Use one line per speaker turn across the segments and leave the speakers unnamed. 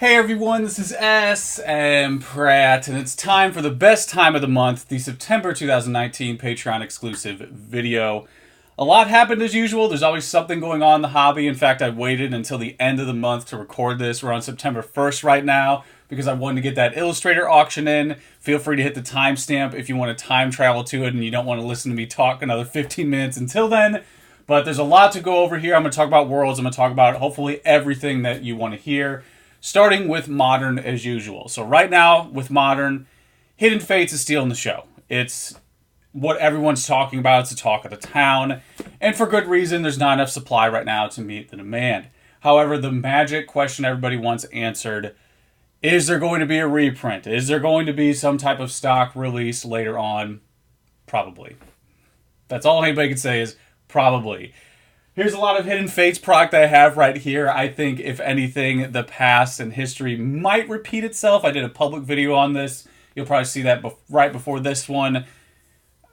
Hey everyone, this is S.M. Pratt, and it's time for the best time of the month, the September 2019 Patreon exclusive video. A lot happened as usual. There's always something going on in the hobby. In fact, I waited until the end of the month to record this. We're on September 1st right now because I wanted to get that Illustrator auction in. Feel free to hit the timestamp if you want to time travel to it and you don't want to listen to me talk another 15 minutes until then. But there's a lot to go over here. I'm going to talk about Worlds. I'm going to talk about hopefully everything that you want to hear. Starting with Modern as usual. So right now, with Modern, Hidden Fates is stealing the show. It's what everyone's talking about. It's the talk of the town. And for good reason, there's not enough supply right now to meet the demand. However, the magic question everybody wants answered, is there going to be a reprint? Is there going to be some type of stock release later on? Probably. That's all anybody can say is probably. Here's a lot of Hidden Fates product I have right here. I think, if anything, the past and history might repeat itself. I did a public video on this. You'll probably see that right before this one.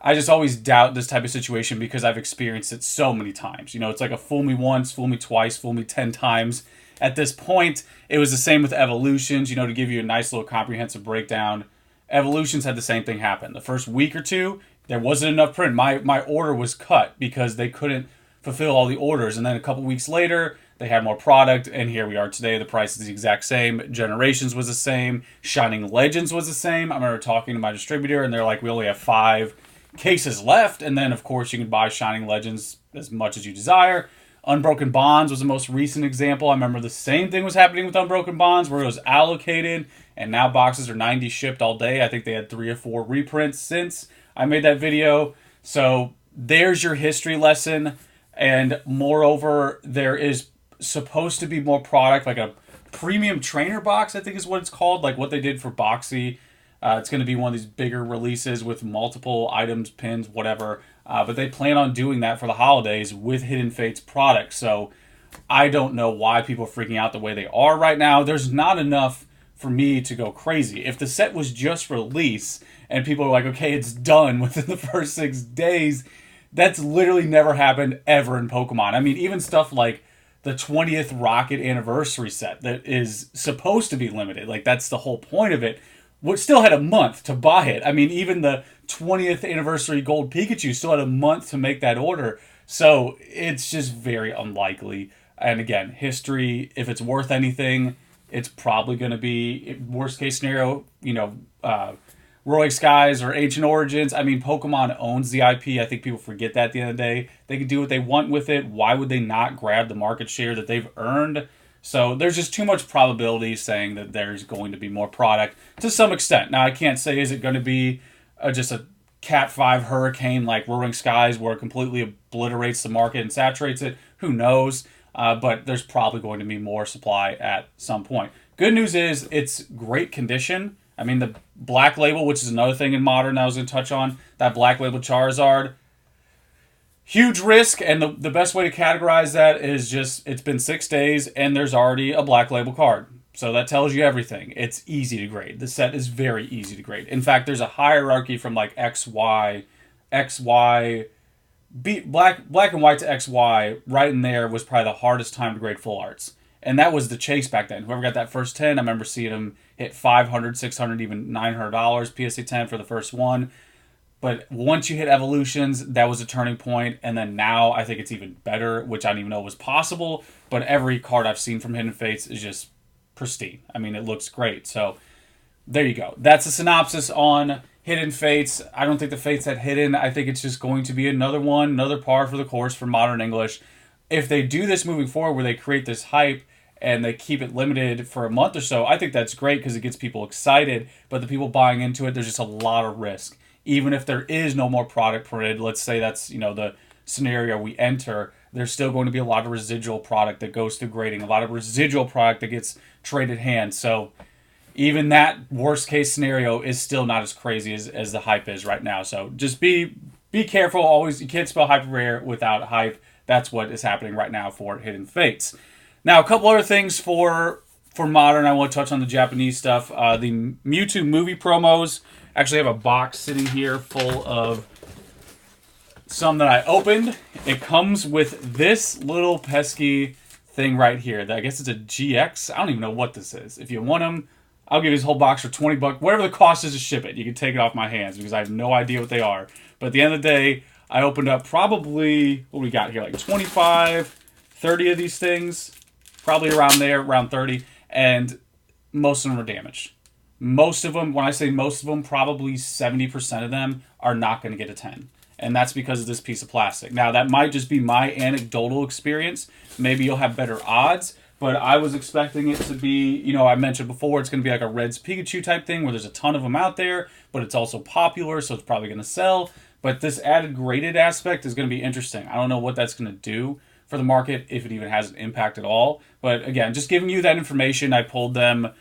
I just always doubt this type of situation because I've experienced it so many times. You know, it's like a fool me once, fool me twice, fool me 10 times. At this point, it was the same with Evolutions. You know, to give you a nice little comprehensive breakdown, Evolutions had the same thing happen. The first week or two, there wasn't enough print. My order was cut because they couldn't fulfill all the orders, and then a couple weeks later they had more product, and here we are today. The price is the exact same. Generations was the same. Shining Legends was the same. I remember talking to my distributor and they're like, we only have 5 cases left, and then of course you can buy Shining Legends as much as you desire. Unbroken Bonds was the most recent example. I remember the same thing was happening with Unbroken Bonds where it was allocated and now boxes are 90 shipped all day. I think they had 3 or 4 reprints since I made that video. So there's your history lesson. And moreover, there is supposed to be more product, like a premium trainer box, I think is what it's called, like what they did for Boxy. It's going to be one of these bigger releases with multiple items, pins, whatever. But they plan on doing that for the holidays with Hidden Fates products. So I don't know why people are freaking out the way they are right now. There's not enough for me to go crazy. If the set was just released and people are like, okay, it's done within the first 6 days, that's literally never happened ever in Pokemon. I mean, even stuff like the 20th Rocket Anniversary set that is supposed to be limited. Like, that's the whole point of it. Still had a month to buy it. I mean, even the 20th Anniversary Gold Pikachu still had a month to make that order. So, it's just very unlikely. And again, history, if it's worth anything, it's probably going to be, worst case scenario, Royal Skies or Ancient Origins. I mean, Pokemon owns the IP. I think people forget that at the end of the day. They can do what they want with it. Why would they not grab the market share that they've earned? So there's just too much probability saying that there's going to be more product to some extent. Now, I can't say, is it going to be just a Cat 5 hurricane like Roaring Skies where it completely obliterates the market and saturates it? Who knows? But there's probably going to be more supply at some point. Good news is it's great condition. I mean, the Black Label, which is another thing in Modern I was going to touch on, that Black Label Charizard, huge risk, and the best way to categorize that is just, it's been 6 days, and there's already a Black Label card. So that tells you everything. It's easy to grade. The set is very easy to grade. In fact, there's a hierarchy from like XY, black and white to XY, right in there was probably the hardest time to grade full arts. And that was the chase back then. Whoever got that first 10, I remember seeing them hit $500, $600, even $900 PSA 10 for the first one. But once you hit Evolutions, that was a turning point. And then now I think it's even better, which I didn't even know was possible. But every card I've seen from Hidden Fates is just pristine. I mean, it looks great. So there you go. That's a synopsis on Hidden Fates. I don't think the Fates had hidden. I think it's just going to be another one, another par for the course for Modern English. If they do this moving forward where they create this hype and they keep it limited for a month or so, I think that's great because it gets people excited. But the people buying into it, there's just a lot of risk. Even if there is no more product printed, let's say that's, the scenario we enter, there's still going to be a lot of residual product that goes through grading, a lot of residual product that gets traded hands. So even that worst case scenario is still not as crazy as the hype is right now. So just be careful. Always, you can't spell hyper rare without hype. That's what is happening right now for Hidden Fates. Now, a couple other things for Modern. I want to touch on the Japanese stuff. The Mewtwo movie promos. Actually have a box sitting here full of some that I opened. It comes with this little pesky thing right here. I guess it's a GX. I don't even know what this is. If you want them, I'll give you this whole box for 20 bucks. Whatever the cost is to ship it, you can take it off my hands because I have no idea what they are. But at the end of the day, I opened up probably, what we got here, like 25, 30 of these things. Probably around there, around 30. And most of them are damaged. Most of them, when I say most of them, probably 70% of them are not going to get a 10. And that's because of this piece of plastic. Now, that might just be my anecdotal experience. Maybe you'll have better odds. But I was expecting it to be, you know, I mentioned before, it's going to be like a Red's Pikachu type thing where there's a ton of them out there, but it's also popular, so it's probably going to sell. But this added graded aspect is going to be interesting. I don't know what that's going to do for the market, if it even has an impact at all. But again, just giving you that information. I pulled them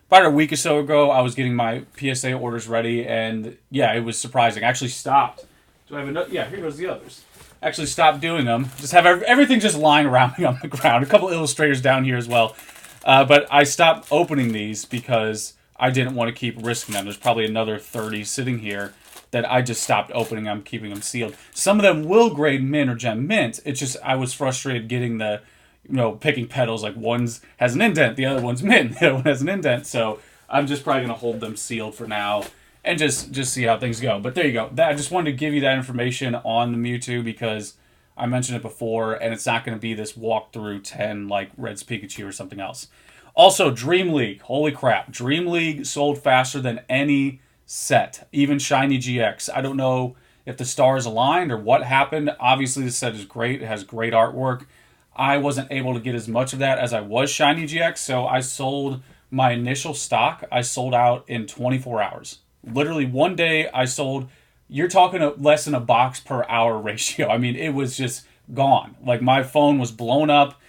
about a week or so ago. I was getting my PSA orders ready, and yeah, it was surprising. I actually stopped. Do I have another? Yeah, here goes the others. Actually stopped doing them. Just have everything just lying around me on the ground. A couple illustrators down here as well. But I stopped opening these because I didn't want to keep risking them. There's probably another 30 sitting here that I just stopped opening. I'm keeping them sealed. Some of them will grade mint or gem mint. It's just I was frustrated getting the, you know, picking petals. Like one's has an indent, the other one's mint, the other one has an indent. So I'm just probably going to hold them sealed for now. And just see how things go. But there you go. I just wanted to give you that information on the Mewtwo because I mentioned it before, and it's not going to be this walkthrough 10 like Red's Pikachu or something else. Also, Dream League. Holy crap. Dream League sold faster than any set, even Shiny GX. I don't know if the stars aligned or what happened. Obviously, the set is great. It has great artwork. I wasn't able to get as much of that as I was Shiny GX, so I sold my initial stock. I sold out in 24 hours. Literally one day I sold, you're talking less than a box per hour ratio. I mean, it was just gone. Like my phone was blown up.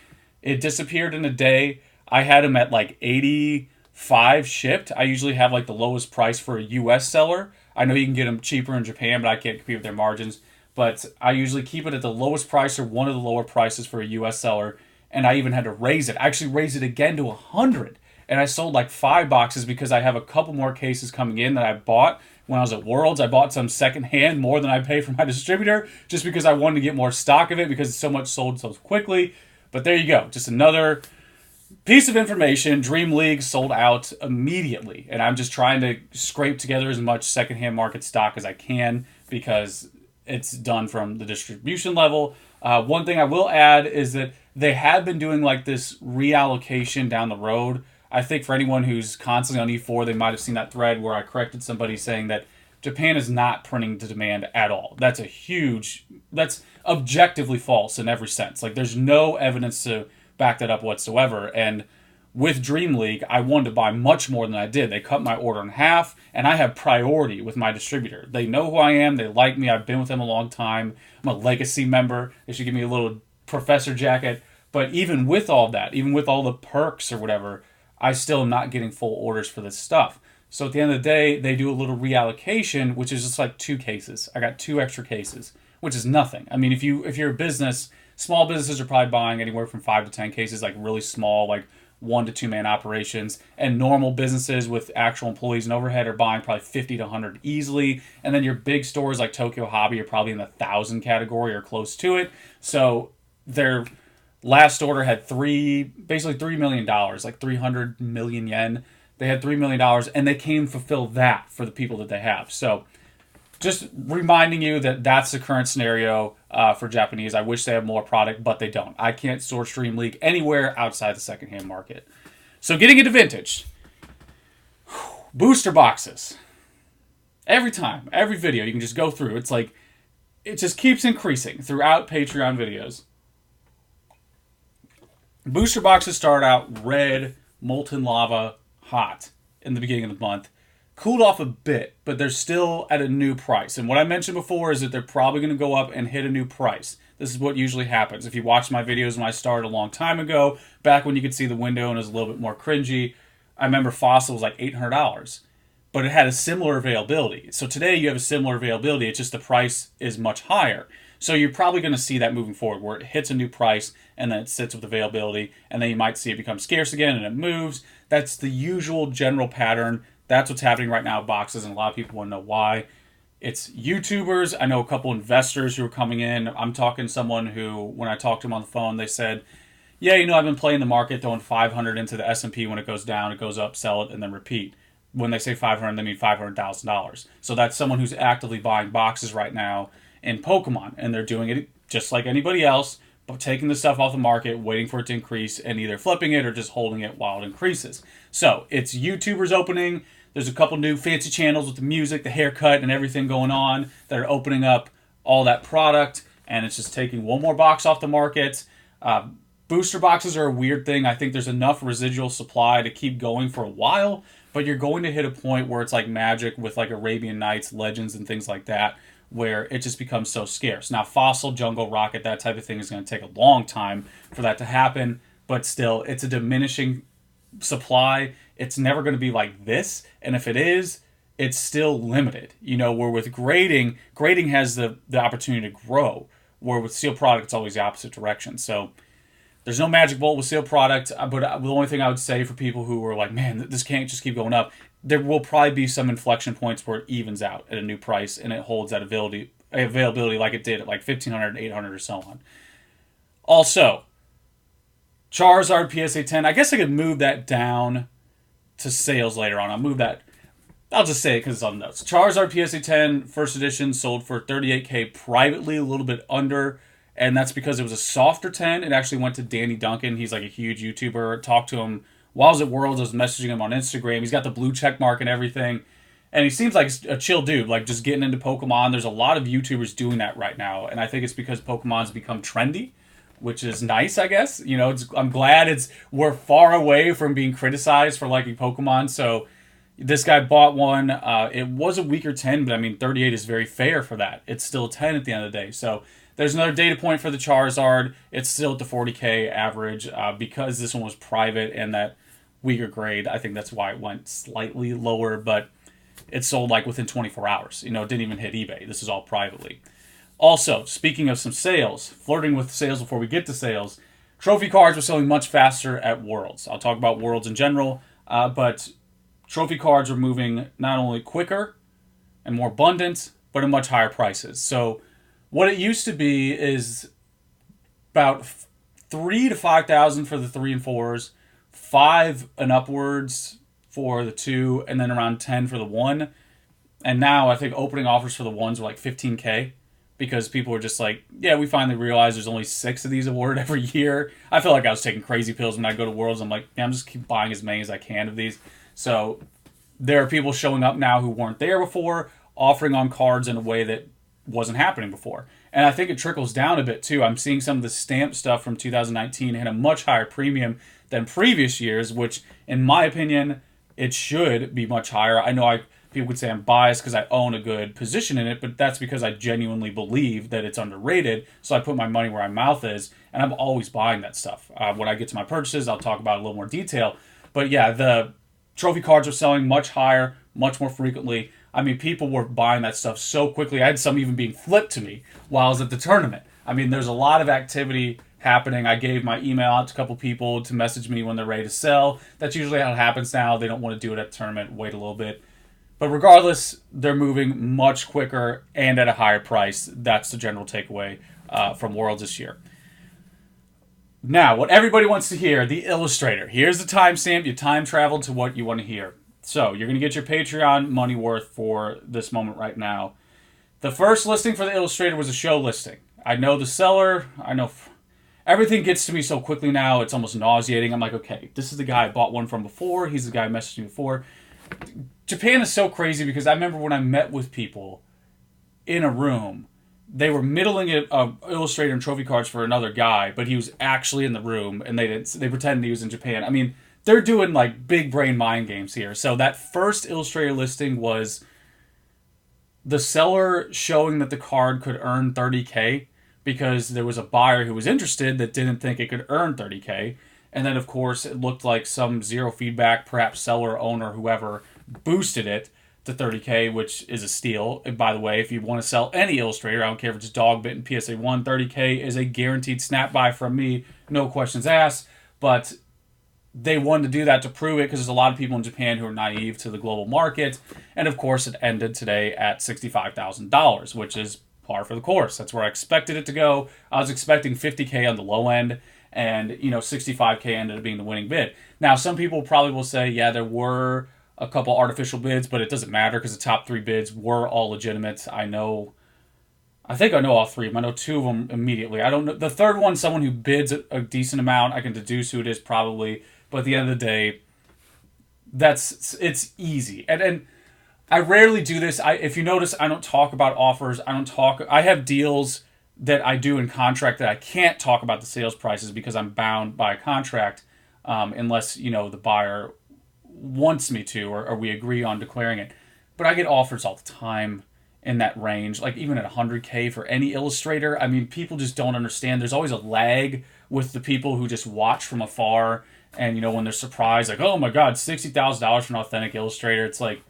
It disappeared in a day. I had them at like 85 shipped. I usually have like the lowest price for a US seller. I know you can get them cheaper in Japan, but I can't compete with their margins. But I usually keep it at the lowest price or one of the lower prices for a US seller. And I even had to raise it. I actually raised it again to 100. And I sold like 5 boxes because I have a couple more cases coming in that I bought when I was at Worlds. I bought some secondhand, more than I paid for my distributor, just because I wanted to get more stock of it because it's so much sold so quickly. But there you go. Just another piece of information. Dream League sold out immediately. And I'm just trying to scrape together as much secondhand market stock as I can because it's done from the distribution level. One thing I will add is that they have been doing like this reallocation down the road. I think for anyone who's constantly on E4, they might have seen that thread where I corrected somebody saying that Japan is not printing to demand at all. That's objectively false in every sense. Like there's no evidence to back that up whatsoever. And with Dream League, I wanted to buy much more than I did. They cut my order in half, and I have priority with my distributor. They know who I am. They like me. I've been with them a long time. I'm a legacy member. They should give me a little professor jacket. But even with all that, even with all the perks or whatever, I still am not getting full orders for this stuff. So at the end of the day, they do a little reallocation, which is just like 2 cases. I got 2 extra cases, which is nothing. I mean, if you're a business, small businesses are probably buying anywhere from 5 to 10 cases, like really small, like 1 to 2 man operations. And normal businesses with actual employees and overhead are buying probably 50 to 100 easily. And then your big stores like Tokyo Hobby are probably in the 1,000 category or close to it. So they're last order had basically $3 million, like 300 million yen. They had $3 million, and they can fulfill that for the people that they have. So just reminding you that that's the current scenario for Japanese. I wish they had more product, but they don't. I can't source Dream League anywhere outside the secondhand market. So getting into vintage. Booster boxes. Every time, every video, you can just go through. It's like, it just keeps increasing throughout Patreon videos. Booster boxes start out red, molten lava, hot in the beginning of the month. Cooled off a bit, but they're still at a new price. And what I mentioned before is that they're probably going to go up and hit a new price. This is what usually happens. If you watch my videos when I started a long time ago, back when you could see the window and it was a little bit more cringy, I remember Fossil was like $800. But it had a similar availability. So today you have a similar availability. It's just the price is much higher. So you're probably going to see that moving forward, where it hits a new price and then it sits with availability, and then you might see it become scarce again and it moves. That's the usual general pattern. That's what's happening right now with boxes, and a lot of people want to know why. It's YouTubers. I know a couple investors who are coming in. I'm talking to someone who, when I talked to him on the phone, they said, yeah, I've been playing the market, throwing 500 into the S&P. When it goes down, it goes up, sell it, and then repeat. When they say 500, they mean $500,000. So that's someone who's actively buying boxes right now in Pokemon, and they're doing it just like anybody else, but taking the stuff off the market, waiting for it to increase, and either flipping it or just holding it while it increases. So it's YouTubers opening. There's a couple new fancy channels with the music, the haircut, and everything going on that are opening up all that product, and it's just taking one more box off the market. Booster boxes are a weird thing. I think there's enough residual supply to keep going for a while, but you're going to hit a point where it's like Magic with like Arabian Nights, Legends, and things like that, where it just becomes so scarce. Now, Fossil, Jungle, Rocket, that type of thing is going to take a long time for that to happen, but still, it's a diminishing supply. It's never going to be like this, and if it is, it's still limited. Where with grading has the opportunity to grow, where with sealed product, it's always the opposite direction. So there's no magic bullet with sealed product, but the only thing I would say for people who are like, man, this can't just keep going up, there will probably be some inflection points where it evens out at a new price and it holds that availability like it did at like 1,500, 800, or so on. Also, Charizard PSA 10, I guess I could move that down to sales later on. I'll just say it because it's on the notes. Charizard PSA 10 first edition sold for $38K privately, a little bit under. And that's because it was a softer 10. It actually went to Danny Duncan. He's like a huge YouTuber. Talked to him while I was at Worlds. I was messaging him on Instagram. He's got the blue check mark and everything. And he seems like a chill dude, like just getting into Pokemon. There's a lot of YouTubers doing that right now. And I think it's because Pokemon's become trendy, which is nice, I guess. I'm glad we're far away from being criticized for liking Pokemon. So this guy bought one. It was a weaker 10, but I mean, 38 is very fair for that. It's still a 10 at the end of the day. So there's another data point for the Charizard. It's still at the 40K average because this one was private and that weaker grade. I think that's why it went slightly lower, but it sold like within 24 hours. It didn't even hit eBay. This is all privately. Also, speaking of some sales, flirting with sales before we get to sales, trophy cards were selling much faster at Worlds. I'll talk about Worlds in general, but trophy cards were moving not only quicker and more abundant, but at much higher prices. So what it used to be is about 3,000 to 5,000 for the 3 and 4s, 5 and upwards for the 2, and then around 10 for the 1. And now I think opening offers for the 1s were like 15K because people were just like, yeah, we finally realized there's only 6 of these awarded every year. I feel like I was taking crazy pills when I go to Worlds. I'm like, yeah, I'm just keep buying as many as I can of these. So there are people showing up now who weren't there before, offering on cards in a way that wasn't happening before. And I think it trickles down a bit too. I'm seeing some of the stamp stuff from 2019 hit a much higher premium than previous years, which in my opinion, it should be much higher. I know people would say I'm biased because I own a good position in it, but that's because I genuinely believe that it's underrated. So I put my money where my mouth is, and I'm always buying that stuff. When I get to my purchases, I'll talk about it in a little more detail. But yeah, the trophy cards are selling much higher, much more frequently. I mean, people were buying that stuff so quickly. I had some even being flipped to me while I was at the tournament. I mean, there's a lot of activity happening. I gave my email out to a couple people to message me when they're ready to sell. That's usually how it happens now. They don't want to do it at the tournament, wait a little bit. But regardless, they're moving much quicker and at a higher price. That's the general takeaway from Worlds this year. Now, what everybody wants to hear, the Illustrator. Here's the timestamp. You time traveled to what you want to hear. So, you're going to get your Patreon money worth for this moment right now. The first listing for the Illustrator was a show listing. I know the seller. I know everything gets to me so quickly now, it's almost nauseating. I'm like, okay, this is the guy I bought one from before. He's the guy I messaged me before. Japan is so crazy because I remember when I met with people in a room, they were middling it Illustrator and trophy cards for another guy, but he was actually in the room and they pretended he was in Japan. I mean, they're doing like big brain mind games here. So that first Illustrator listing was the seller showing that the card could earn 30K because there was a buyer who was interested that didn't think it could earn 30K. And then, of course, it looked like some zero feedback, perhaps seller, owner, whoever, boosted it to 30K, which is a steal. And by the way, if you want to sell any Illustrator, I don't care if it's Dog Bit and PSA 1, 30K is a guaranteed snap buy from me, no questions asked. But they wanted to do that to prove it because there's a lot of people in Japan who are naive to the global market. And of course, it ended today at $65,000, which is par for the course. That's where I expected it to go. I was expecting 50K on the low end. and 65K ended up being the winning bid. Now, some people probably will say, yeah, there were a couple artificial bids, but it doesn't matter because the top three bids were all legitimate. I think I know all three of them. I know two of them immediately. I don't know. The third one, someone who bids a decent amount, I can deduce who it is probably. But at the end of the day, it's easy. And I rarely do this. If you notice, I don't talk about offers. I have deals that I do in contract that I can't talk about the sales prices because I'm bound by a contract, unless the buyer wants me to, or we agree on declaring it. But I get offers all the time in that range, like even at 100K for any Illustrator. I mean, people just don't understand. There's always a lag with the people who just watch from afar, and when they're surprised, like, oh my God, $60,000 for an authentic Illustrator. It's like,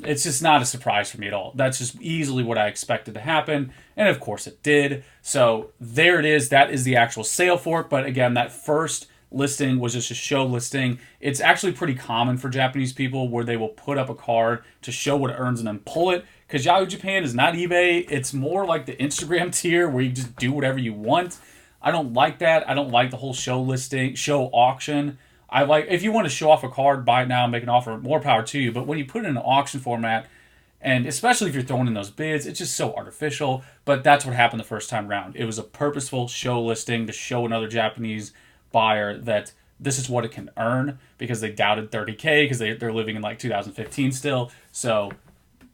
it's just not a surprise for me at all. That's just easily what I expected to happen, and of course it did. So there it is. That is the actual sale for it. But again, that first listing was just a show listing. It's actually pretty common for Japanese people where they will put up a card to show what it earns and then pull it. Because Yahoo Japan is not eBay. It's more like the Instagram tier where you just do whatever you want. I don't like that. I don't like the whole show listing, show auction. I like, if you want to show off a card, buy it now and make an offer, more power to you. But when you put it in an auction format, and especially if you're throwing in those bids, it's just so artificial. But that's what happened the first time around. It was a purposeful show listing to show another Japanese buyer that this is what it can earn, because they doubted 30K because they're living in like 2015 still. So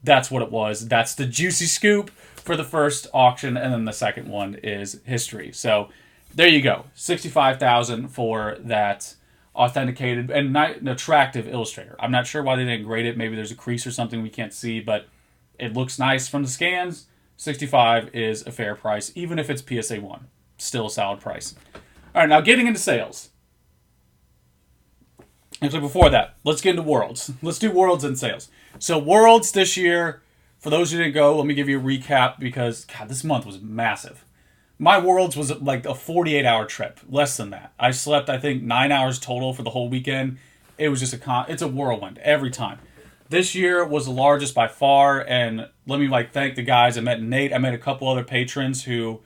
that's what it was. That's the juicy scoop for the first auction, and then the second one is history. So there you go, $65,000 for that authenticated and an attractive Illustrator. I'm not sure why they didn't grade it. Maybe there's a crease or something we can't see, but it looks nice from the scans. 65 is a fair price, even if it's PSA 1. Still a solid price. All right, now getting into sales. Actually, before that, let's get into Worlds. Let's do Worlds and sales. So Worlds this year, for those who didn't go, let me give you a recap because, God, this month was massive. My Worlds was like a 48-hour trip, less than that. I slept, I think, 9 hours total for the whole weekend. It was just it's a whirlwind every time. This year was the largest by far, and let me thank the guys. I met Nate. I met a couple other patrons who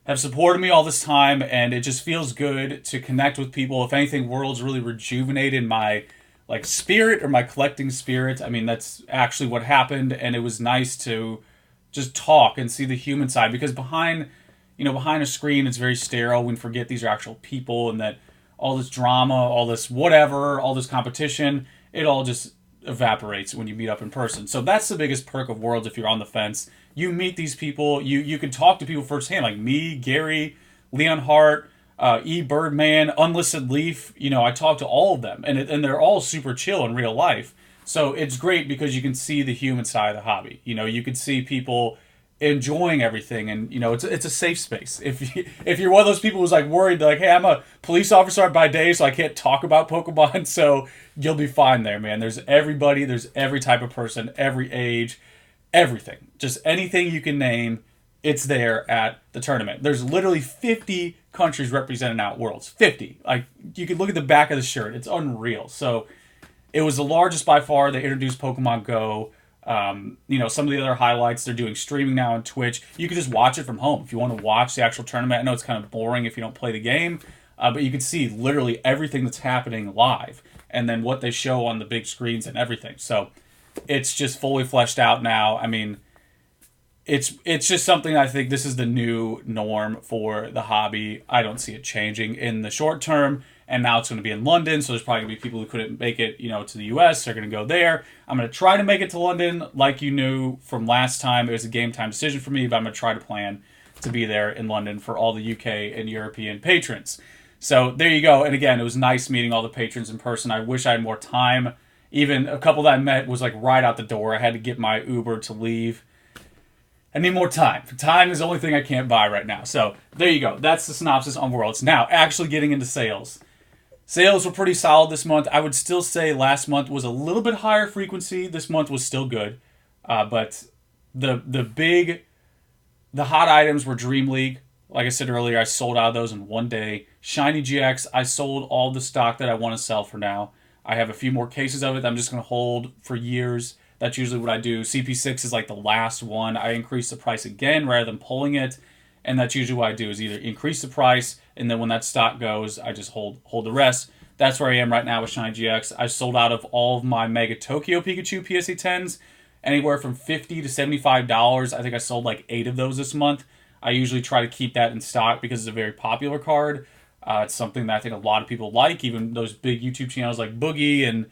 have supported me all this time, and it just feels good to connect with people. If anything, Worlds really rejuvenated my spirit, or my collecting spirit. I mean, that's actually what happened, and it was nice to just talk and see the human side, because behind a screen it's very sterile. We forget these are actual people, and that all this drama, all this whatever, all this competition, it all just evaporates when you meet up in person. So that's the biggest perk of Worlds. If you're on the fence, you meet these people, you can talk to people firsthand, like me, Gary, Leon Hart, Birdman, Unlisted Leaf. I talk to all of them, and they're all super chill in real life. So it's great because you can see the human side of the hobby. You can see people enjoying everything, and it's a safe space. If you're one of those people who's worried, hey, I'm a police officer by day, so I can't talk about Pokemon, so you'll be fine there, man. There's everybody, there's every type of person, every age, everything. Just anything you can name, it's there at the tournament. There's literally 50 countries represented at Worlds. 50. You can look at the back of the shirt. It's unreal. So it was the largest by far. They introduced Pokemon Go. Some of the other highlights, they're doing streaming now on Twitch. You can just watch it from home if you want to watch the actual tournament. I know it's kind of boring if you don't play the game, but you can see literally everything that's happening live, and then what they show on the big screens and everything. So it's just fully fleshed out now. I mean, it's just something. I think this is the new norm for the hobby. I don't see it changing in the short term. And now it's going to be in London, so there's probably going to be people who couldn't make it, to the US. They're going to go there. I'm going to try to make it to London, like you knew from last time. It was a game time decision for me, but I'm going to try to plan to be there in London for all the UK and European patrons. So there you go. And again, it was nice meeting all the patrons in person. I wish I had more time. Even a couple that I met was right out the door. I had to get my Uber to leave. I need more time. Time is the only thing I can't buy right now. So there you go. That's the synopsis on Worlds. Now, actually getting into sales. Sales were pretty solid this month. I would still say last month was a little bit higher frequency. This month was still good. But the hot items were Dream League. Like I said earlier, I sold out of those in one day. Shiny GX, I sold all the stock that I want to sell for now. I have a few more cases of it that I'm just going to hold for years. That's usually what I do. CP6 is the last one. I increased the price again rather than pulling it. And that's usually what I do, is either increase the price, and then when that stock goes, I just hold the rest. That's where I am right now with Shiny GX. I sold out of all of my Mega Tokyo Pikachu PSA 10s, anywhere from $50 to $75. I think I sold like 8 of those this month. I usually try to keep that in stock because it's a very popular card. It's something that I think a lot of people like, even those big YouTube channels like Boogie and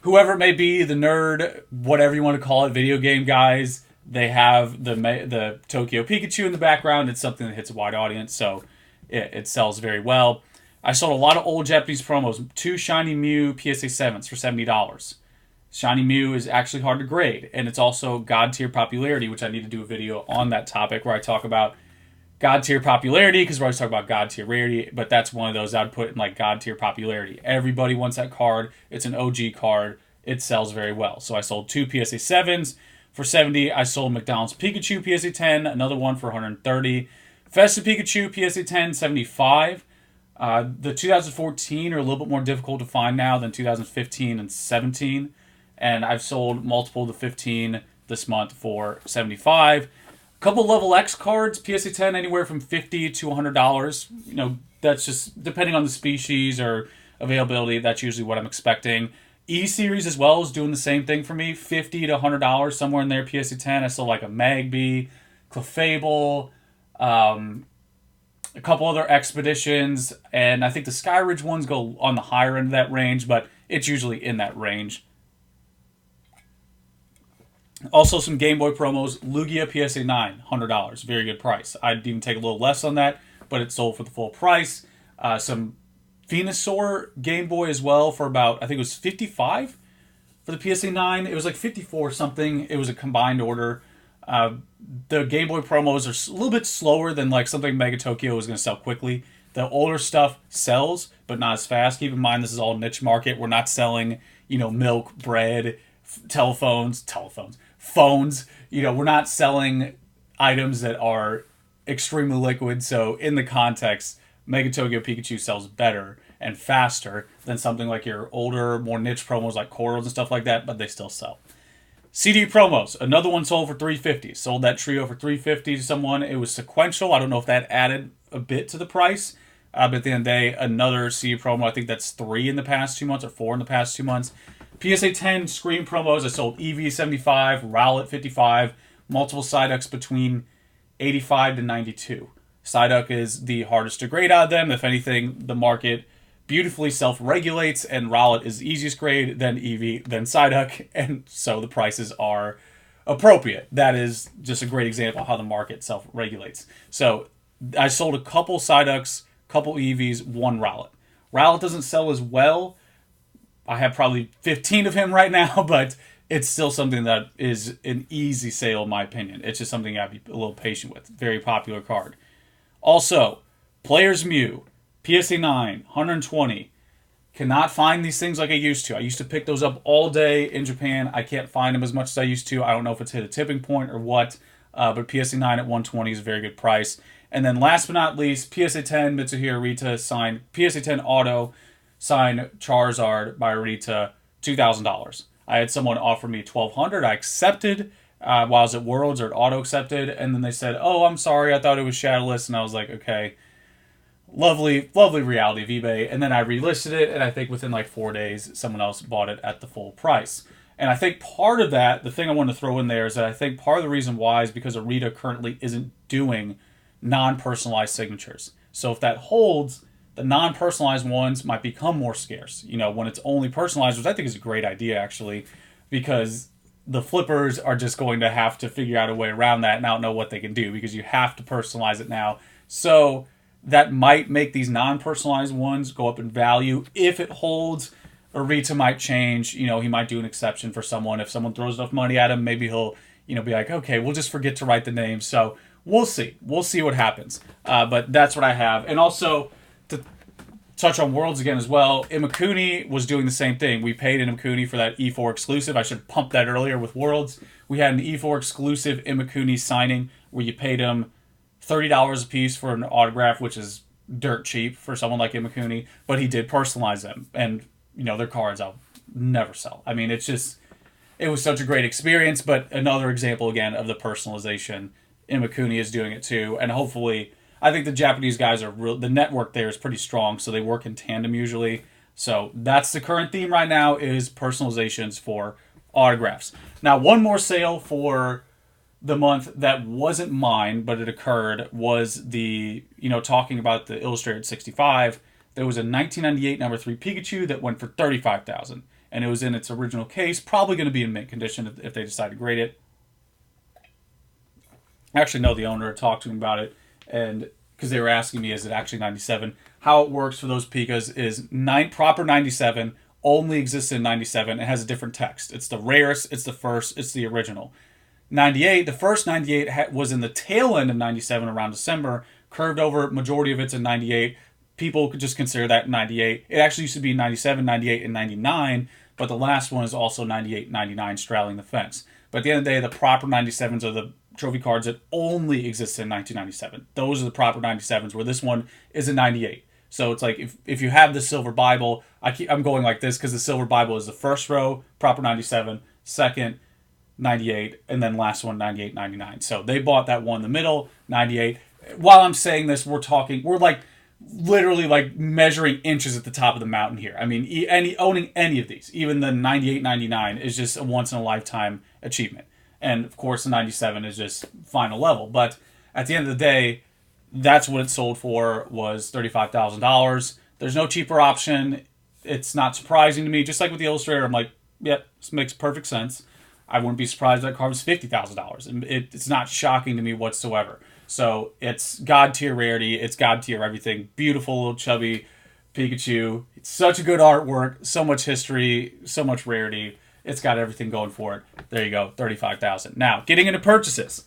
whoever it may be, the nerd, whatever you want to call it, video game guys. They have the Tokyo Pikachu in the background. It's something that hits a wide audience, so it sells very well. I sold a lot of old Japanese promos. 2 Shiny Mew PSA 7s for $70. Shiny Mew is actually hard to grade, and it's also God tier popularity, which I need to do a video on that topic where I talk about God tier popularity, because we're always talking about God tier rarity, but that's one of those I'd put in like God tier popularity. Everybody wants that card. It's an OG card. It sells very well. So I sold 2 PSA 7s for $70. I sold McDonald's Pikachu PSA 10, another one for $130. Festive Pikachu PSA 10, $75. The 2014 are a little bit more difficult to find now than 2015 and 17. And I've sold multiple of the 15 this month for $75. A couple level X cards, PSA 10, anywhere from $50 to $100. You know, that's just depending on the species or availability. That's usually what I'm expecting. E-Series as well is doing the same thing for me. $50 to $100, somewhere in there, PSA 10. I sold like a Magby, Clefable, a couple other Expeditions, and I think the Skyridge ones go on the higher end of that range, but it's usually in that range. Also, some Game Boy promos. Lugia PSA 9, $100. Very good price. I'd even take a little less on that, but it sold for the full price. Some Venusaur Game Boy as well for about, I think it was $55 for the PSA 9. It was like $54 something. It was a combined order. The Game Boy promos are a little bit slower than like something Mega Tokyo is going to sell quickly. The older stuff sells, but not as fast. Keep in mind, this is all niche market. We're not selling, milk, bread, phones. We're not selling items that are extremely liquid. So in the context, Mega Tokyo Pikachu sells better and faster than something like your older, more niche promos like Corals and stuff like that, but they still sell. CD promos, another one sold for $350. Sold that trio for $350 to someone. It was sequential. I don't know if that added a bit to the price. But at the end of the day, another CD promo, I think that's 3 in the past 2 months or 4 in the past 2 months. PSA 10 screen promos, I sold EV 75, Rowlet 55, multiple Psyducks between 85 to 92. Psyduck is the hardest to grade out of them. If anything, the market beautifully self-regulates, and Rowlet is the easiest grade, then Eevee, then Psyduck, and so the prices are appropriate. That is just a great example of how the market self-regulates. So I sold a couple Psyducks, couple Eevees, 1 Rowlet. Rowlet doesn't sell as well. I have probably 15 of him right now, but it's still something that is an easy sale in my opinion. It's just something you have to be a little patient with. Very popular card. Also, Player's Mew, PSA 9, 120. Cannot find these things like I used to. I used to pick those up all day in Japan. I can't find them as much as I used to. I don't know if it's hit a tipping point or what, but PSA 9 at 120 is a very good price. And then last but not least, PSA 10 Mitsuhiro Rita signed, PSA 10 Auto signed Charizard by Rita, $2,000. I had someone offer me $1,200. I accepted while I was at Worlds, or Auto accepted, and then they said, "Oh, I'm sorry, I thought it was Shadowless," and I was like, okay. Lovely reality of eBay. And then I relisted it, and I think within like 4 days, someone else bought it at the full price. And I think part of that, the thing I want to throw in there is that I think part of the reason why is because Arita currently isn't doing non-personalized signatures. So if that holds, the non-personalized ones might become more scarce. When it's only personalized, which I think is a great idea actually, because the flippers are just going to have to figure out a way around that, and I don't know what they can do because you have to personalize it now. So that might make these non-personalized ones go up in value. If it holds, Arita might change. He might do an exception for someone. If someone throws enough money at him, maybe he'll, be like, okay, we'll just forget to write the name. So we'll see. We'll see what happens. But that's what I have. And also, to touch on Worlds again as well, Imakuni was doing the same thing. We paid Imakuni for that E4 exclusive. I should have pumped that earlier with Worlds. We had an E4 exclusive Imakuni signing where you paid him $30 a piece for an autograph, which is dirt cheap for someone like Imakuni, but he did personalize them, and their cards I'll never sell. I mean, it was such a great experience, but another example again of the personalization Imakuni is doing it too, and hopefully, I think the Japanese guys are real. The network there is pretty strong, so they work in tandem usually. So that's the current theme right now is personalizations for autographs. Now, one more sale for the month that wasn't mine, but it occurred was talking about the Illustrator 65. There was a 1998 number 3 Pikachu that went for 35,000, and it was in its original case, probably going to be in mint condition if they decide to grade it. I actually know the owner. Talked to him about it, and because they were asking me, is it actually 97? How it works for those Pikas is proper 97 only exists in 97. It has a different text. It's the rarest. It's the first. It's the original. 98. The first 98 was in the tail end of 97 around December. Curved over. Majority of it's in 98. People could just consider that 98. It actually used to be 97, 98, and 99, but the last one is also 98, 99, straddling the fence. But at the end of the day, the proper 97s are the trophy cards that only exist in 1997. Those are the proper 97s, where this one is a 98. So it's like if you have the Silver Bible, I'm going like this because the Silver Bible is the first row, proper 97, second, 98, and then last one, 98, 99. So they bought that one in the middle, 98. While I'm saying this, we're like literally like measuring inches at the top of the mountain here. I mean, owning any of these, even the 98, 99 is just a once in a lifetime achievement. And of course, the 97 is just final level. But at the end of the day, that's what it sold for, was $35,000. There's no cheaper option. It's not surprising to me. Just like with the Illustrator, I'm like, yep, this makes perfect sense. I wouldn't be surprised if that card was $50,000. It's not shocking to me whatsoever. So it's God tier rarity. It's God tier everything. Beautiful little chubby Pikachu. It's such a good artwork. So much history. So much rarity. It's got everything going for it. There you go, $35,000. Now, getting into purchases.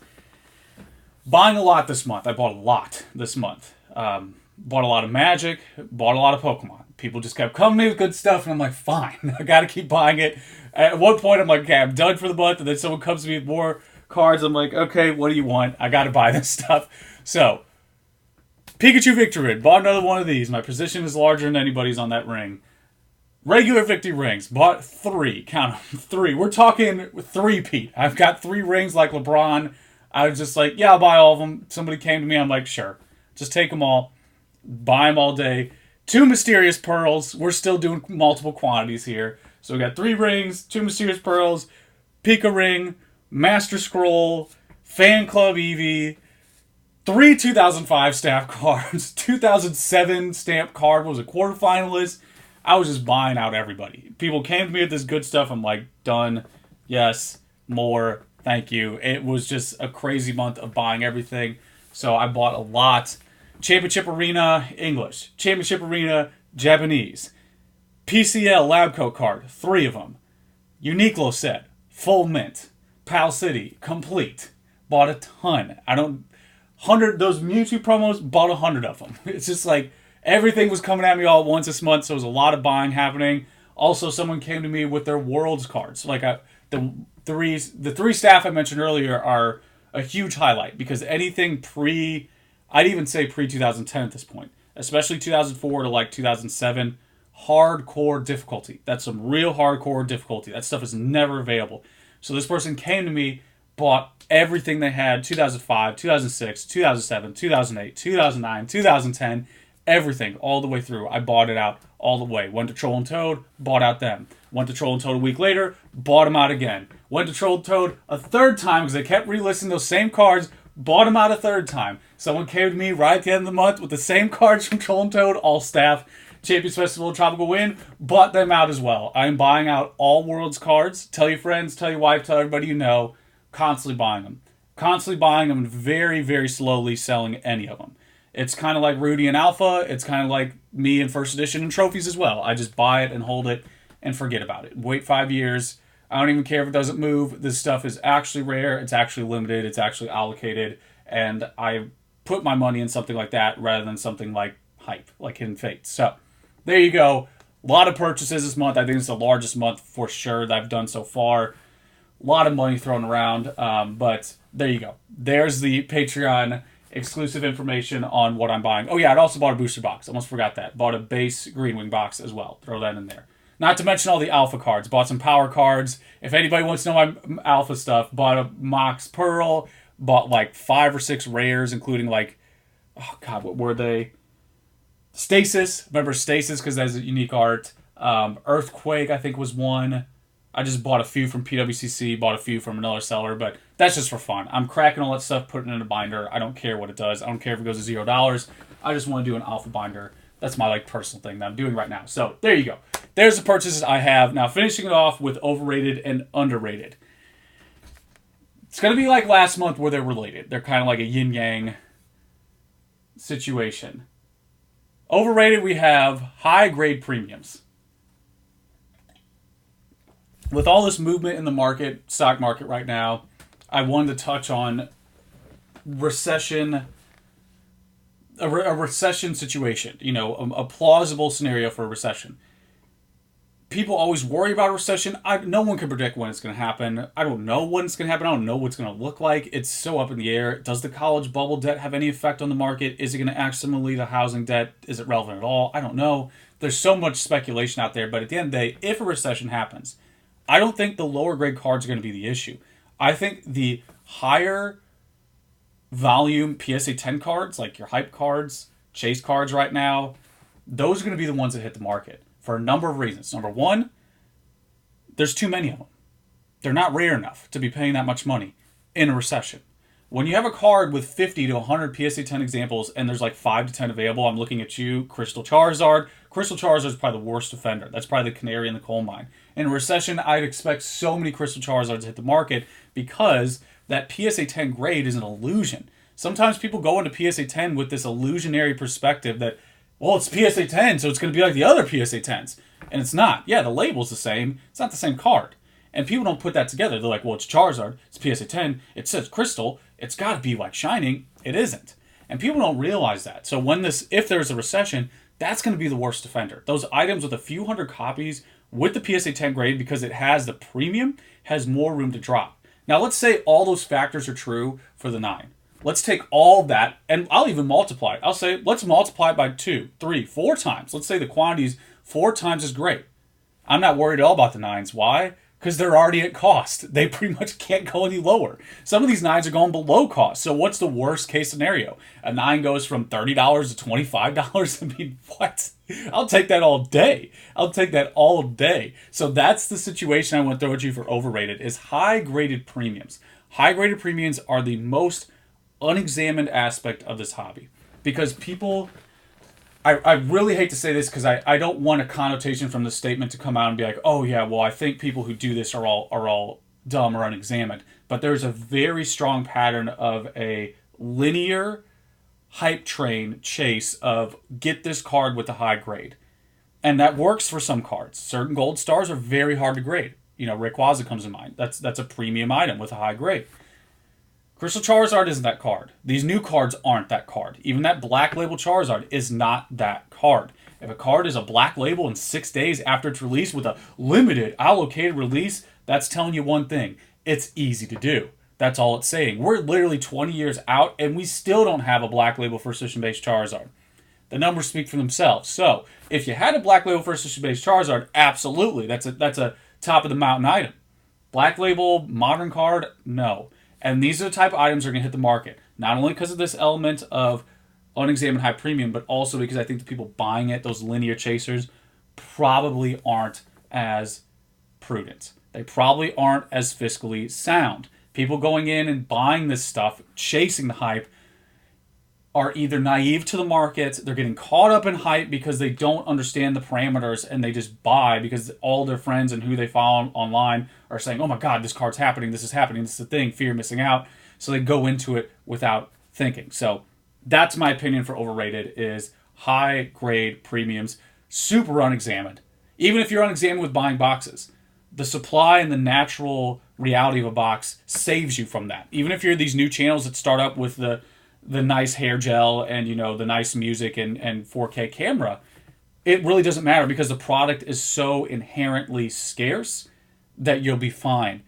Buying a lot this month. I bought a lot this month. Bought a lot of Magic. Bought a lot of Pokemon. People just kept coming to me with good stuff, and I'm like, fine. I got to keep buying it. At one point, I'm like, okay, I'm done for the month. And then someone comes to me with more cards. I'm like, okay, what do you want? I got to buy this stuff. So, Pikachu Victory Ring. Bought another one of these. My position is larger than anybody's on that ring. Regular Victory Rings. Bought 3. Count them. 3. We're talking 3-peat. I've got 3 rings like LeBron. I was just like, yeah, I'll buy all of them. Somebody came to me. I'm like, sure. Just take them all. Buy them all day. 2 Mysterious Pearls. We're still doing multiple quantities here. So we got 3 rings, 2 Mysterious Pearls, Pika Ring, Master Scroll, Fan Club Eevee, 3 2005 stamp cards, 2007 stamp card was a quarterfinalist. I was just buying out everybody. People came to me with this good stuff. I'm like, done. Yes. More. Thank you. It was just a crazy month of buying everything. So I bought a lot. Championship Arena, English. Championship Arena, Japanese. PCL Lab Coat card, 3 of them. Uniqlo set, full mint. Pal City, complete. Bought a ton. Those Mewtwo promos, bought 100 of them. It's just like, everything was coming at me all at once this month, so there was a lot of buying happening. Also, someone came to me with their Worlds cards. Like, the 3 staff I mentioned earlier are a huge highlight, because anything I'd even say pre-2010 at this point, especially 2004 to like 2007, hardcore difficulty. That's some real hardcore difficulty. That stuff is never available. So this person came to me, bought everything they had, 2005, 2006, 2007, 2008, 2009, 2010, everything, all the way through. I bought it out all the way. Went to Troll and Toad, bought out them. Went to Troll and Toad a week later, bought them out again. Went to Troll and Toad a third time because they kept relisting those same cards, bought them out a third time. Someone came to me right at the end of the month with the same cards from Troll and Toad, all staff, Champions Festival, Tropical Wind, bought them out as well. I'm buying out all Worlds cards. Tell your friends, tell your wife, tell everybody you know. Constantly buying them. Constantly buying them and very, very slowly selling any of them. It's kind of like Rudy and Alpha. It's kind of like me in First Edition and Trophies as well. I just buy it and hold it and forget about it. Wait 5 years. I don't even care if it doesn't move. This stuff is actually rare. It's actually limited. It's actually allocated. And I put my money in something like that rather than something like hype, like Hidden Fates. So, there you go. A lot of purchases this month. I think it's the largest month for sure that I've done so far. A lot of money thrown around. But there you go. There's the Patreon exclusive information on what I'm buying. Oh yeah, I'd also bought a booster box. Almost forgot that. Bought a base Green Wing box as well. Throw that in there. Not to mention all the alpha cards. Bought some power cards. If anybody wants to know my alpha stuff, bought a Mox Pearl. bought like 5 or 6 rares, including like, oh god, what were they? Stasis. Remember Stasis because that's a unique art. Earthquake, I think, was one. I just bought a few from PWCC, bought a few from another seller, but that's just for fun. I'm cracking all that stuff, putting it in a binder. I don't care what it does. I don't care if it goes to $0. I just want to do an alpha binder. That's my like personal thing that I'm doing right now. So there you go. There's the purchases I have. Now finishing it off with overrated and underrated. It's going to be like last month where they're related. They're kind of like a yin-yang situation. Overrated, we have high-grade premiums. With all this movement in the market, stock market right now, I wanted to touch on recession, a recession situation, a plausible scenario for a recession. People always worry about a recession. No one can predict when it's going to happen. I don't know when it's going to happen. I don't know what it's going to look like. It's so up in the air. Does the college bubble debt have any effect on the market? Is it going to act similarly to housing debt? Is it relevant at all? I don't know. There's so much speculation out there. But at the end of the day, if a recession happens, I don't think the lower grade cards are going to be the issue. I think the higher volume PSA 10 cards, like your hype cards, chase cards right now, those are going to be the ones that hit the market for a number of reasons. Number one, there's too many of them. They're not rare enough to be paying that much money in a recession. When you have a card with 50 to 100 PSA 10 examples and there's like 5 to 10 available, I'm looking at you, Crystal Charizard. Crystal Charizard is probably the worst offender. That's probably the canary in the coal mine. In a recession, I'd expect so many Crystal Charizards to hit the market because that PSA 10 grade is an illusion. Sometimes people go into PSA 10 with this illusionary perspective that, well, it's PSA 10, so it's going to be like the other PSA 10s. And it's not. Yeah, the label's the same. It's not the same card. And people don't put that together. They're like, well, it's Charizard. It's PSA 10. It says Crystal. It's got to be like Shining. It isn't. And people don't realize that. So if there's a recession, that's going to be the worst offender. Those items with a few hundred copies with the PSA 10 grade, because it has the premium, has more room to drop. Now, let's say all those factors are true for the 9. Let's take all that, and I'll even multiply it. I'll say, let's multiply it by 2, 3, 4 times. Let's say the quantity's 4 times as great. I'm not worried at all about the 9s. Why? Because they're already at cost. They pretty much can't go any lower. Some of these 9s are going below cost. So what's the worst case scenario? A 9 goes from $30 to $25? I mean, what? I'll take that all day. I'll take that all day. So that's the situation I want to throw at you for overrated, is high-graded premiums. High-graded premiums are the most unexamined aspect of this hobby. Because people... I really hate to say this because I don't want a connotation from the statement to come out and be like, oh yeah, well I think people who do this are all dumb or unexamined. But there's a very strong pattern of a linear hype train chase of get this card with a high grade. And that works for some cards. Certain gold stars are very hard to grade. Rayquaza comes to mind. That's a premium item with a high grade. Crystal Charizard isn't that card. These new cards aren't that card. Even that black label Charizard is not that card. If a card is a black label in 6 days after it's released with a limited allocated release, that's telling you one thing. It's easy to do. That's all it's saying. We're literally 20 years out and we still don't have a black label first edition based Charizard. The numbers speak for themselves. So, if you had a black label first edition based Charizard, absolutely. That's a top of the mountain item. Black label modern card, no. And these are the type of items that are going to hit the market. Not only because of this element of unexamined high premium, but also because I think the people buying it, those linear chasers, probably aren't as prudent. They probably aren't as fiscally sound. People going in and buying this stuff, chasing the hype, are either naive to the market, they're getting caught up in hype because they don't understand the parameters and they just buy because all their friends and who they follow online are saying, oh my god, this card's happening, this is happening, this is the thing, fear of missing out. So they go into it without thinking. So that's my opinion for overrated, is high grade premiums, super unexamined. Even if you're unexamined with buying boxes, the supply and the natural reality of a box saves you from that. Even if you're these new channels that start up with the nice hair gel and the nice music and 4K camera, it really doesn't matter because the product is so inherently scarce that you'll be fine.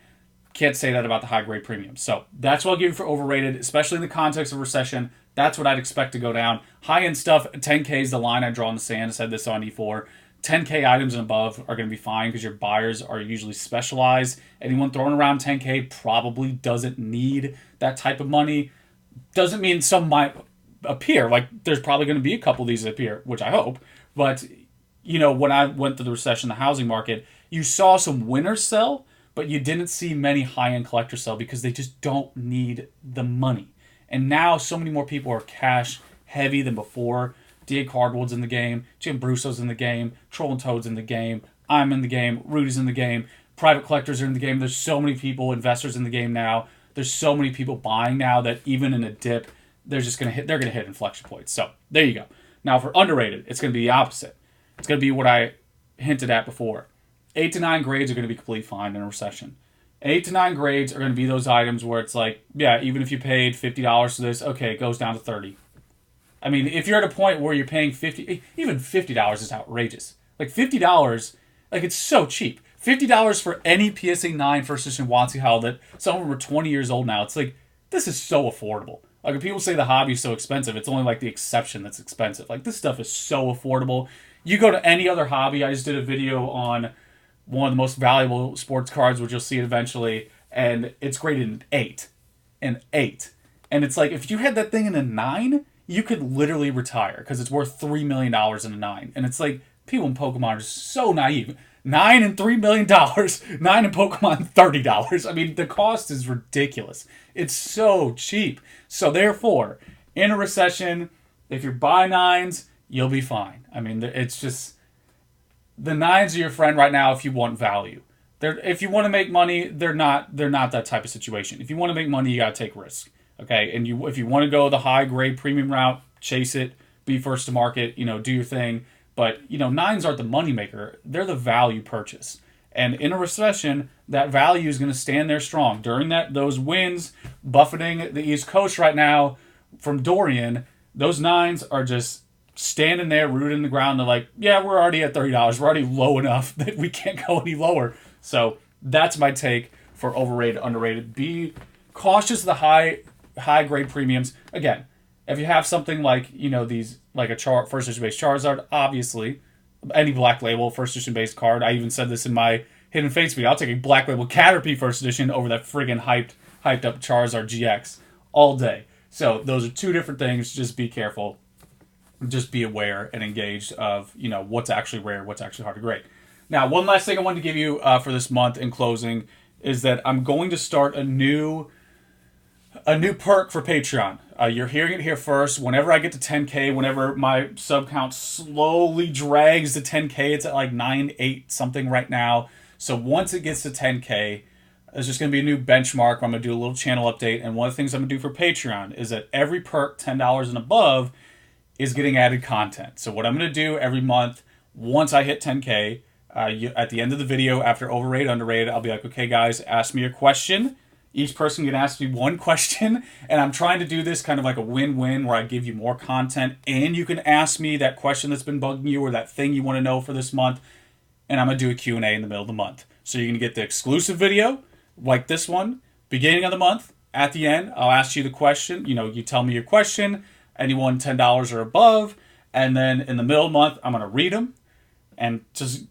Can't say that about the high grade premium. So that's what I'll give you for overrated, especially in the context of recession. That's what I'd expect to go down. High end stuff, 10K is the line I draw in the sand. I said this on E4. 10K items and above are going to be fine because your buyers are usually specialized. Anyone throwing around 10K probably doesn't need that type of money. Doesn't mean some might appear. Like, there's probably going to be a couple of these that appear, which I hope. But, when I went through the recession, the housing market, you saw some winners sell, but you didn't see many high-end collectors sell because they just don't need the money. And now so many more people are cash heavy than before. D.A. Cardwood's in the game, Jim Brusso's in the game, Troll and Toad's in the game, I'm in the game, Rudy's in the game, private collectors are in the game. There's so many people, investors in the game now. There's so many people buying now that even in a dip, they're gonna hit inflection points. So there you go. Now for underrated, it's gonna be the opposite. It's gonna be what I hinted at before. 8 to 9 grades are gonna be completely fine in a recession. 8 to 9 grades are gonna be those items where it's like, yeah, even if you paid $50 for this, okay, it goes down to 30. I mean, if you're at a point where you're paying even $50 is outrageous. Like $50, like it's so cheap. $50 for any PSA 9 first edition Watsy Howell that some of them are 20 years old now. It's like, this is so affordable. Like, when people say the hobby is so expensive, it's only like the exception that's expensive. Like, this stuff is so affordable. You go to any other hobby. I just did a video on one of the most valuable sports cards, which you'll see it eventually, and it's graded an 8. An 8. And it's like, if you had that thing in a 9, you could literally retire because it's worth $3 million in a 9. And it's like, people in Pokemon are so naive. 9 and $3 million. 9 in Pokemon, $30. I mean, the cost is ridiculous. It's so cheap. So therefore, in a recession, if you buy 9s, you'll be fine. I mean, it's just, the 9s are your friend right now if you want value. If you want to make money, they're not that type of situation. If you want to make money, you got to take risks. Okay, and if you want to go the high grade premium route, chase it, be first to market, do your thing. But 9s aren't the moneymaker; they're the value purchase. And in a recession, that value is going to stand there strong. During those winds buffeting the East Coast right now from Dorian, those 9s are just standing there, rooted in the ground. They're like, yeah, we're already at $30. We're already low enough that we can't go any lower. So that's my take for overrated, underrated. Be cautious of the high grade premiums. Again, if you have something like these, like a first edition based Charizard, obviously any black label first edition based card. I even said this in my hidden face video. I'll take a black label Caterpie first edition over that friggin' hyped up Charizard GX all day. So those are two different things. Just be careful. Just be aware and engaged of what's actually rare, what's actually hard to grade. Now, one last thing I wanted to give you for this month in closing is that I'm going to start a new perk for Patreon. You're hearing it here first. Whenever I get to 10K, whenever my sub count slowly drags to 10K, it's at like 9, 8 something right now. So once it gets to 10K, there's just going to be a new benchmark. I'm going to do a little channel update. And one of the things I'm going to do for Patreon is that every perk, $10 and above, is getting added content. So what I'm going to do every month, once I hit 10K, at the end of the video, after overrated, underrated, I'll be like, okay, guys, ask me your question. Each person can ask me one question, and I'm trying to do this kind of like a win-win where I give you more content, and you can ask me that question that's been bugging you or that thing you want to know for this month, and I'm going to do a Q&A in the middle of the month. So you're going to get the exclusive video, like this one, beginning of the month. At the end, I'll ask you the question. You tell me your question, anyone $10 or above, and then in the middle of the month, I'm going to read them and just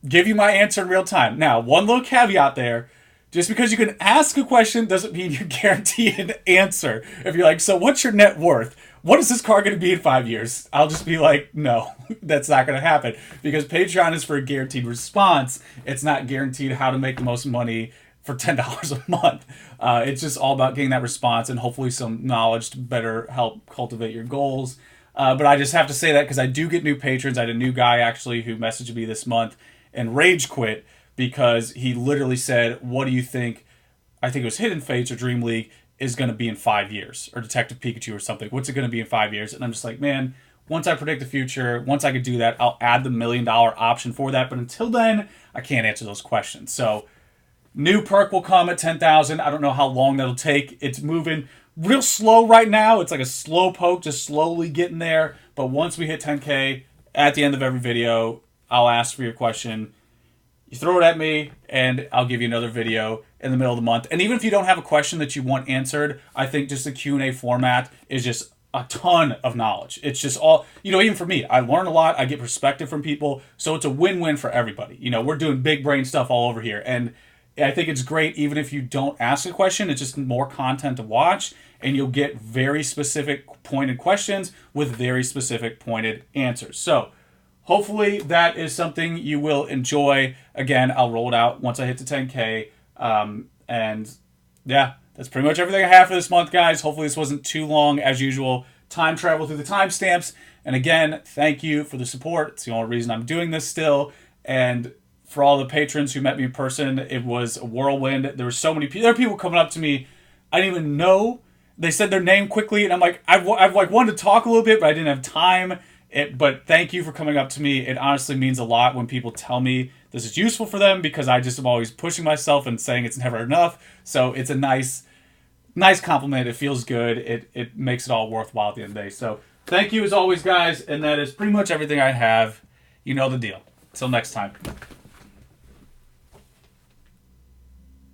give you my answer in real time. Now, one little caveat there. Just because you can ask a question doesn't mean you're guaranteed an answer. If you're like, so what's your net worth? What is this car going to be in 5 years? I'll just be like, no, that's not going to happen. Because Patreon is for a guaranteed response. It's not guaranteed how to make the most money for $10 a month. It's just all about getting that response and hopefully some knowledge to better help cultivate your goals. But I just have to say that because I do get new patrons. I had a new guy actually who messaged me this month and rage quit because he literally said, what do you think, I think it was Hidden Fates or Dream League, is going to be in 5 years? Or Detective Pikachu or something. What's it going to be in 5 years? And I'm just like, man, once I predict the future, once I could do that, I'll add the $1 million option for that. But until then, I can't answer those questions. So, new perk will come at 10,000. I don't know how long that'll take. It's moving real slow right now. It's like a slow poke, just slowly getting there. But once we hit 10K, at the end of every video, I'll ask for your question. You throw it at me, and I'll give you another video in the middle of the month. And even if you don't have a question that you want answered, I think just the Q&A format is just a ton of knowledge. It's just all, even for me, I learn a lot. I get perspective from people. So it's a win-win for everybody. We're doing big brain stuff all over here. And I think it's great even if you don't ask a question. It's just more content to watch. And you'll get very specific pointed questions with very specific pointed answers. So hopefully that is something you will enjoy. Again, I'll roll it out once I hit the 10K. And yeah, that's pretty much everything I have for this month, guys. Hopefully this wasn't too long. As usual, time travel through the timestamps. And again, thank you for the support. It's the only reason I'm doing this still. And for all the patrons who met me in person, it was a whirlwind. There were so many people. There were people coming up to me I didn't even know. They said their name quickly, and I'm like, I've like wanted to talk a little bit, but I didn't have time. But thank you for coming up to me. It honestly means a lot when people tell me this is useful for them, because I just am always pushing myself and saying it's never enough. So it's a nice compliment. It feels good. It makes it all worthwhile at the end of the day. So thank you as always, guys. And that is pretty much everything I have. You know the deal. Till next time.